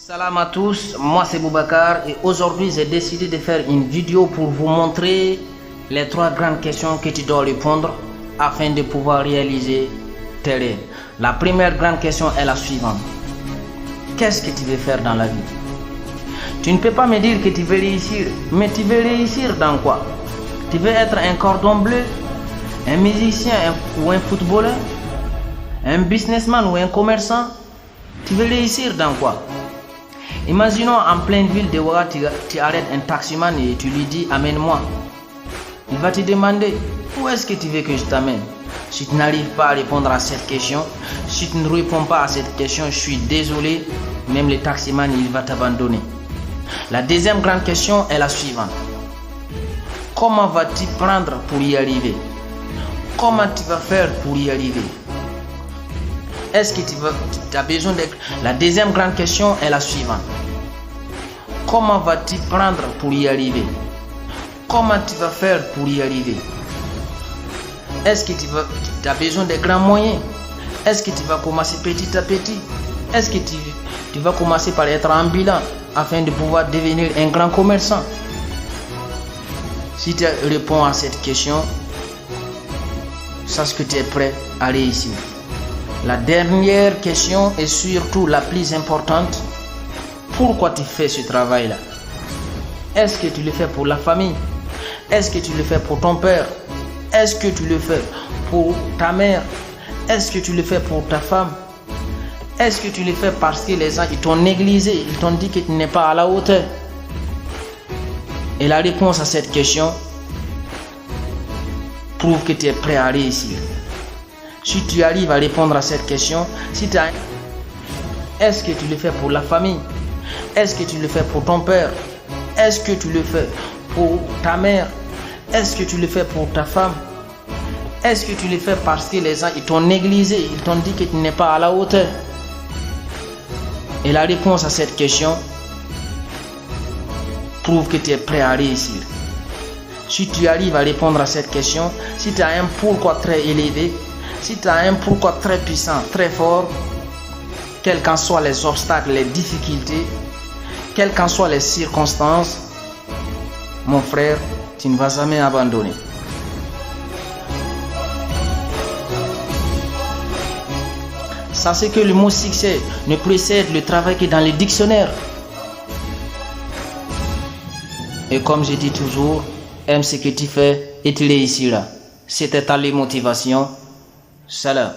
Salam à tous, moi c'est Boubacar et aujourd'hui j'ai décidé de faire une vidéo pour vous montrer les 3 grandes questions que tu dois répondre afin de pouvoir réaliser tes rêves. La première grande question est la suivante. Qu'est-ce que tu veux faire dans la vie? Tu ne peux pas me dire que tu veux réussir, mais tu veux réussir dans quoi? Tu veux être un cordon bleu, un musicien ou un footballeur, un businessman ou un commerçant? Tu veux réussir dans quoi? Imaginons en pleine ville de Ouaga, tu arrêtes un taximan et tu lui dis amène-moi. Il va te demander où est-ce que tu veux que je t'amène. Si tu n'arrives pas à répondre à cette question, si tu ne réponds pas à cette question, je suis désolé, même le taximan il va t'abandonner. La deuxième grande question est la suivante. Comment vas-tu prendre pour y arriver? Comment tu vas faire pour y arriver? Est-ce que tu as besoin de... La deuxième grande question est la suivante. Comment vas-tu prendre pour y arriver? Comment tu vas faire pour y arriver? Est-ce que tu as besoin de grands moyens? Est-ce que tu vas commencer petit à petit? Est-ce que tu vas commencer par être ambulant afin de pouvoir devenir un grand commerçant? Si tu réponds à cette question, sache que tu es prêt à réussir. La dernière question est surtout la plus importante. Pourquoi tu fais ce travail-là? Est-ce que tu le fais pour la famille? Est-ce que tu le fais pour ton père? Est-ce que tu le fais pour ta mère? Est-ce que tu le fais pour ta femme? Est-ce que tu le fais parce que les gens t'ont négligé, ils t'ont dit que tu n'es pas à la hauteur? Et la réponse à cette question prouve que tu es prêt à réussir. Si tu arrives à répondre à cette question, est-ce que tu le fais pour la famille? Est-ce que tu le fais pour ton père? Est-ce que tu le fais pour ta mère? Est-ce que tu le fais pour ta femme? Est-ce que tu le fais parce que les gens t'ont négligé, ils t'ont dit que tu n'es pas à la hauteur? Et la réponse à cette question prouve que tu es prêt à réussir. Si tu arrives à répondre à cette question, si tu as un pourquoi très élevé, si tu as un pourquoi très puissant, très fort, quels qu'en soient les obstacles, les difficultés, quelles qu'en soient les circonstances, mon frère, tu ne vas jamais abandonner. Sachez que le mot succès ne précède le travail que dans les dictionnaires. Et comme je dis toujours, aime ce que tu fais et tu réussiras. C'était ta motivation. Salam.